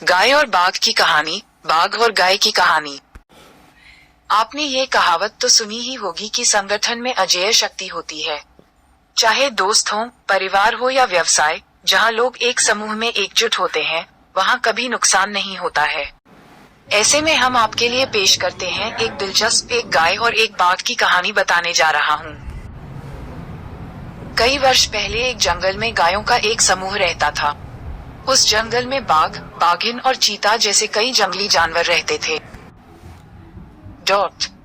गाय और बाघ की कहानी, बाघ और गाय की कहानी। आपने ये कहावत तो सुनी ही होगी कि संगठन में अजेय शक्ति होती है। चाहे दोस्त हो, परिवार हो या व्यवसाय, जहाँ लोग एक समूह में एकजुट होते हैं, वहाँ कभी नुकसान नहीं होता है। ऐसे में हम आपके लिए पेश करते हैं एक दिलचस्प एक गाय और एक बाघ की कहानी बताने जा रहा हूँ। कई वर्ष पहले एक जंगल में गायों का एक समूह रहता था। उस जंगल में बाघ, बाघिन और चीता जैसे कई जंगली जानवर रहते थे।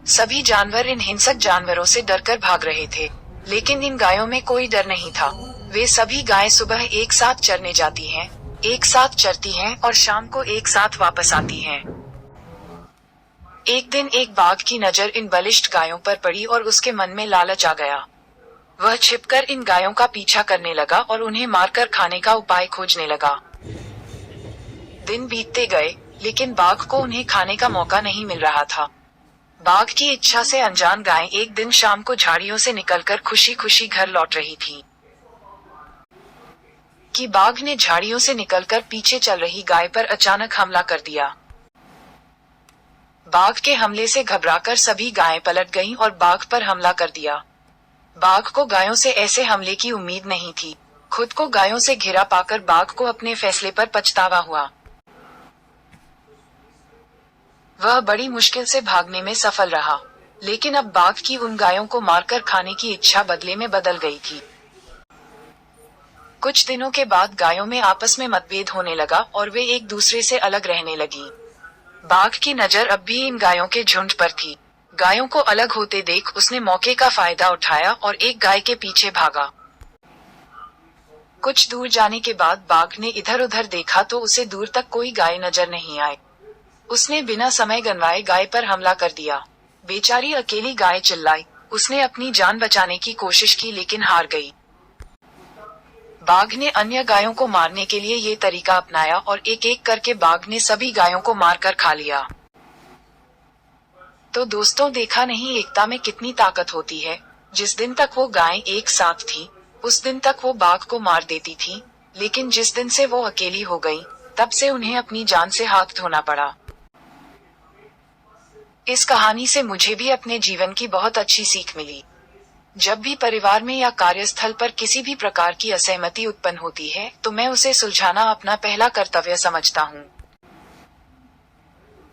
सभी जानवर इन हिंसक जानवरों से डरकर भाग रहे थे, लेकिन इन गायों में कोई डर नहीं था। वे सभी गायें सुबह एक साथ चरने जाती हैं, एक साथ चरती हैं और शाम को एक साथ वापस आती हैं। एक दिन एक बाघ की नजर इन बलिष्ठ गायों पर पड़ी और उसके मन में लालच आ गया। वह छिपकर इन गायों का पीछा करने लगा और उन्हें मारकर खाने का उपाय खोजने लगा। दिन बीतते गए, लेकिन बाघ को उन्हें खाने का मौका नहीं मिल रहा था। बाघ की इच्छा से अनजान गायें एक दिन शाम को झाड़ियों से निकलकर खुशी खुशी घर लौट रही थीं। कि बाघ ने झाड़ियों से निकलकर पीछे चल रही गाय पर अचानक हमला कर दिया। बाघ के हमले से घबराकर सभी गायें पलट गईं और बाघ पर हमला कर दिया। बाघ को गायों से ऐसे हमले की उम्मीद नहीं थी। खुद को गायों से घिरा पाकर बाघ को अपने फैसले पर पछतावा हुआ। वह बड़ी मुश्किल से भागने में सफल रहा, लेकिन अब बाघ की उन गायों को मारकर खाने की इच्छा बदले में बदल गई थी। कुछ दिनों के बाद गायों में आपस में मतभेद होने लगा और वे एक दूसरे से अलग रहने लगी। बाघ की नजर अब भी इन गायों के झुंड पर थी। गायों को अलग होते देख उसने मौके का फायदा उठाया और एक गाय के पीछे भागा। कुछ दूर जाने के बाद बाघ ने इधर उधर देखा तो उसे दूर तक कोई गाय नजर नहीं आई। उसने बिना समय गंवाए गाय पर हमला कर दिया। बेचारी अकेली गाय चिल्लाई। उसने अपनी जान बचाने की कोशिश की लेकिन हार गई। बाघ ने अन्य गायों को मारने के लिए ये तरीका अपनाया और एक एक करके बाघ ने सभी गायों को मारकर खा लिया। तो दोस्तों, देखा नहीं एकता में कितनी ताकत होती है। जिस दिन तक वो गायें एक साथ थी, उस दिन तक वो बाघ को मार देती थी, लेकिन जिस दिन से वो अकेली हो गई, तब से उन्हें अपनी जान से हाथ धोना पड़ा। इस कहानी से मुझे भी अपने जीवन की बहुत अच्छी सीख मिली। जब भी परिवार में या कार्यस्थल पर किसी भी प्रकार की असहमति उत्पन्न होती है, तो मैं उसे सुलझाना अपना पहला कर्तव्य समझता हूँ।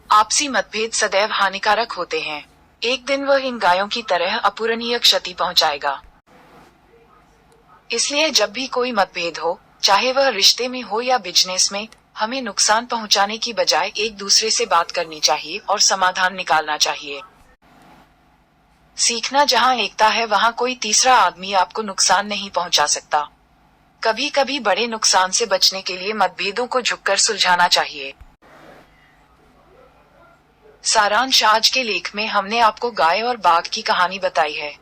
आपसी मतभेद सदैव हानिकारक होते हैं। एक दिन वह इन गायों की तरह अपूरणीय क्षति पहुंचाएगा। इसलिए जब भी कोई मतभेद हो, चाहे वह रिश्ते में हो या बिजनेस में, हमें नुकसान पहुंचाने की बजाय एक दूसरे से बात करनी चाहिए और समाधान निकालना चाहिए। सीखना, जहां एकता है वहां कोई तीसरा आदमी आपको नुकसान नहीं पहुंचा सकता। कभी कभी बड़े नुकसान से बचने के लिए मतभेदों को झुककर सुलझाना चाहिए। सारांश, आज के लेख में हमने आपको गाय और बाघ की कहानी बताई है।